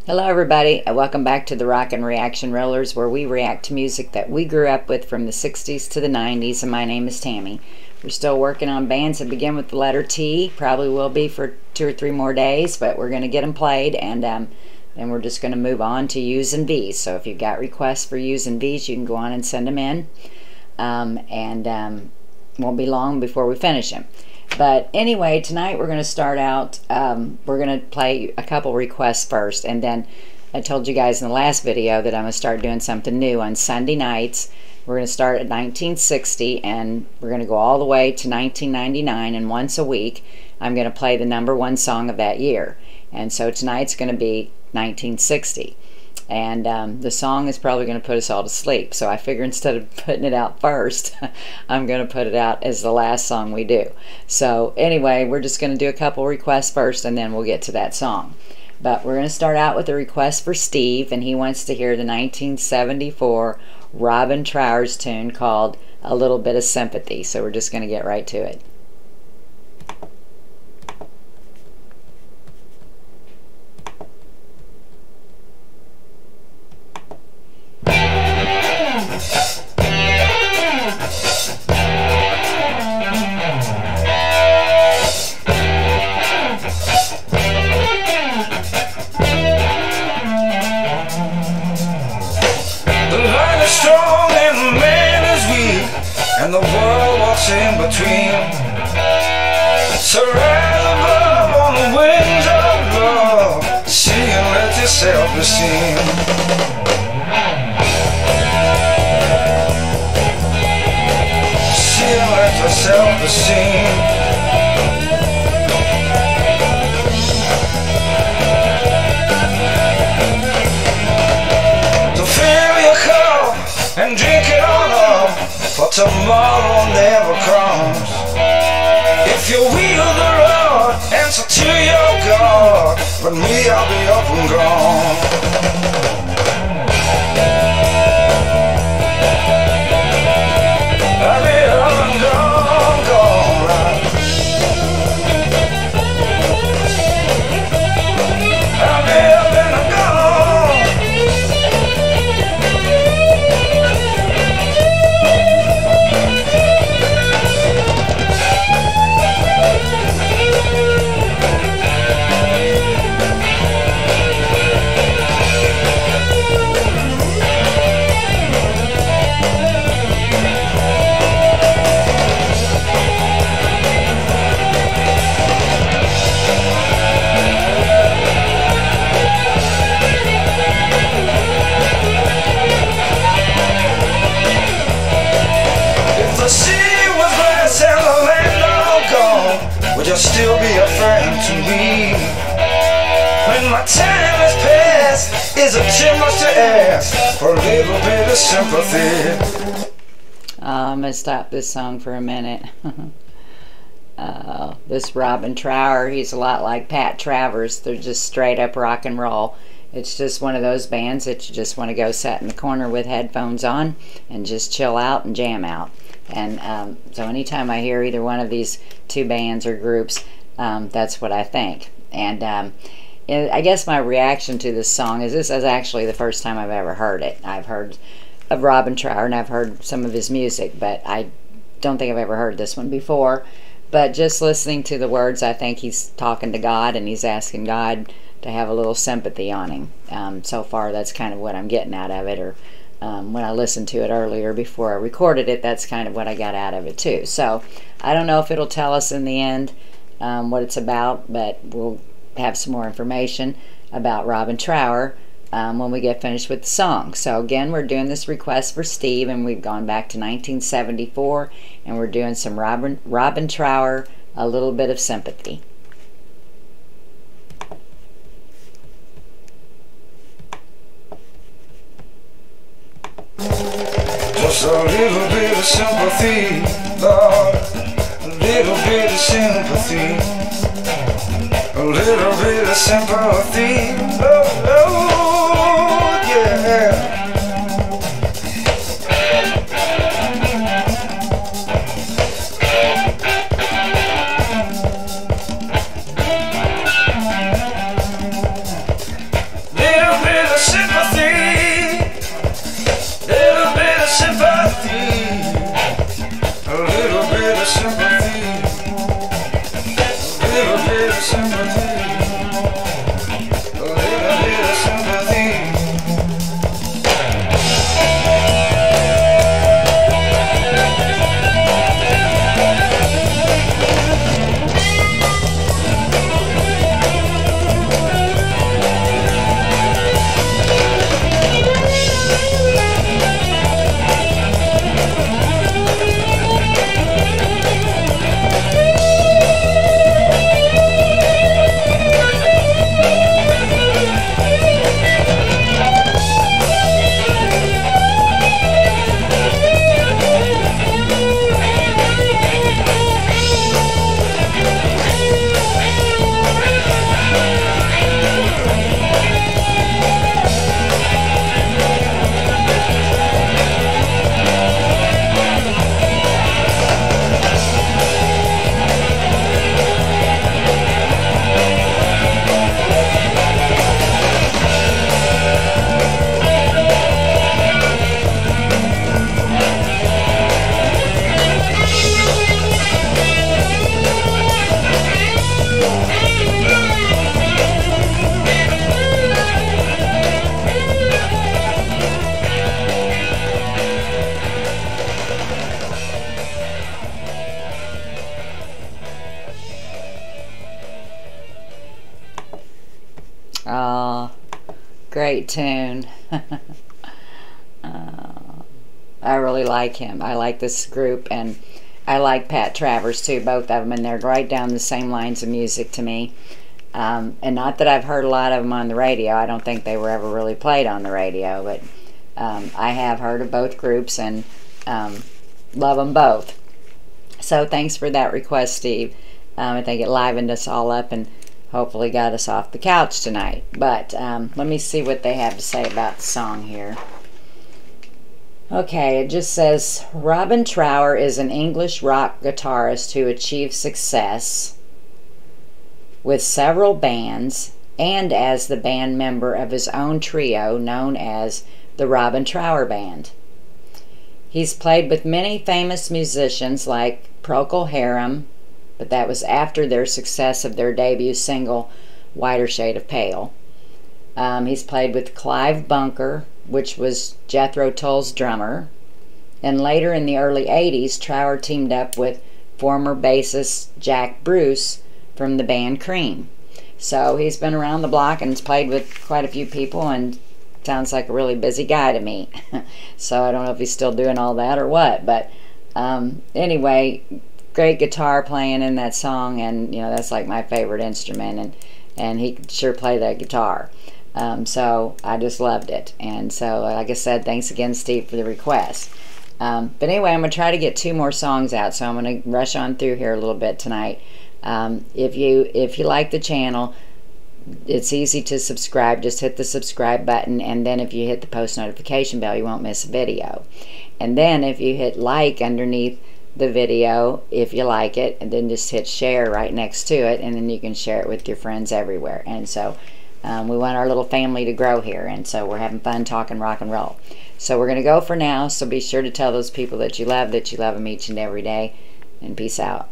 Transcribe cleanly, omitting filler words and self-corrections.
Hello everybody, and welcome back to the Rockin' Reaction Rollers, where we react to music that we grew up with from the 60s to the 90s, and my name is Tammy. We're still working on bands that begin with the letter T. Probably will be for 2 or 3 more days, but we're going to get them played, and then we're just going to move on to U's and V's. So if you've got requests for U's and V's, you can go on and send them in, won't be long before we finish them. But anyway, tonight we're going to start out, we're going to play a couple requests first, and then I told you guys in the last video that I'm going to start doing something new on Sunday nights. We're going to start at 1960, and we're going to go all the way to 1999, and once a week I'm going to play the #1 song of that year. And so tonight's going to be 1960. And the song is probably going to put us all to sleep, so I figure instead of putting it out first, I'm going to put it out as the last song we do. So anyway, we're just going to do a couple requests first, and then we'll get to that song. But we're going to start out with a request for Steve, and he wants to hear the 1974 Robin Trower's tune called A Little Bit of Sympathy. So we're just going to get right to it. Strong and the man is weak, and the world walks in between. So rise above on the wings of love, see and let yourself be seen. See and let yourself be seen. And drink it on up, for tomorrow never comes. If you wield the rod, answer to your God, but me, I'll be up and gone. I'll be up and gone, gone, right. I'll be up and gone. Would you still be a friend to me? When my time has passed, is it too much to ask for a little bit of sympathy? I'm going to stop this song for a minute. This Robin Trower, he's a lot like Pat Travers. They're just straight up rock and roll. It's just one of those bands that you just want to go sit in the corner with headphones on and just chill out and jam out. And so anytime I hear either one of these two bands or groups, that's what I think. And I guess my reaction to this song is this is actually the first time I've ever heard it. I've heard of Robin Trower and I've heard some of his music, but I don't think I've ever heard this one before. But just listening to the words, I think he's talking to God and he's asking God to have a little sympathy on him. So far, that's kind of what I'm getting out of it, or when I listened to it earlier before I recorded it, that's kind of what I got out of it too. So I don't know if it'll tell us in the end what it's about, but we'll have some more information about Robin Trower when we get finished with the song. So again, we're doing this request for Steve, and we've gone back to 1974, and we're doing some Robin Trower, A Little Bit of Sympathy. Just a little bit of sympathy, Lord, a little bit of sympathy, a little bit of sympathy, oh yeah. Little Oh, great tune. I really like him. I like this group, and I like Pat Travers too, both of them, and they're right down the same lines of music to me. And not that I've heard a lot of them on the radio. I don't think they were ever really played on the radio, but I have heard of both groups and love them both. So thanks for that request, Steve. I think it livened us all up and hopefully got us off the couch tonight. But let me see what they have to say about the song here. Okay, it just says, Robin Trower is an English rock guitarist who achieved success with several bands and as the band member of his own trio known as the Robin Trower Band. He's played with many famous musicians like Procol Harum, but that was after their success of their debut single, Whiter Shade of Pale. He's played with Clive Bunker, which was Jethro Tull's drummer. And later in the early 80s, Trower teamed up with former bassist Jack Bruce from the band Cream. So he's been around the block and has played with quite a few people and sounds like a really busy guy to me. So I don't know if he's still doing all that or what. But anyway, great guitar playing in that song, and you know, that's like my favorite instrument, and he could sure play that guitar. So I just loved it. And so, like I said, thanks again, Steve, for the request. But anyway, I'm going to try to get 2 more songs out, so I'm going to rush on through here a little bit tonight. If you like the channel, it's easy to subscribe. Just hit the subscribe button, and then if you hit the post notification bell, you won't miss a video. And then if you hit like underneath the video, if you like it, and then just hit share right next to it, and then you can share it with your friends everywhere. And so we want our little family to grow here, and so we're having fun talking rock and roll. So we're going to go for now, so be sure to tell those people that you love them each and every day, and peace out.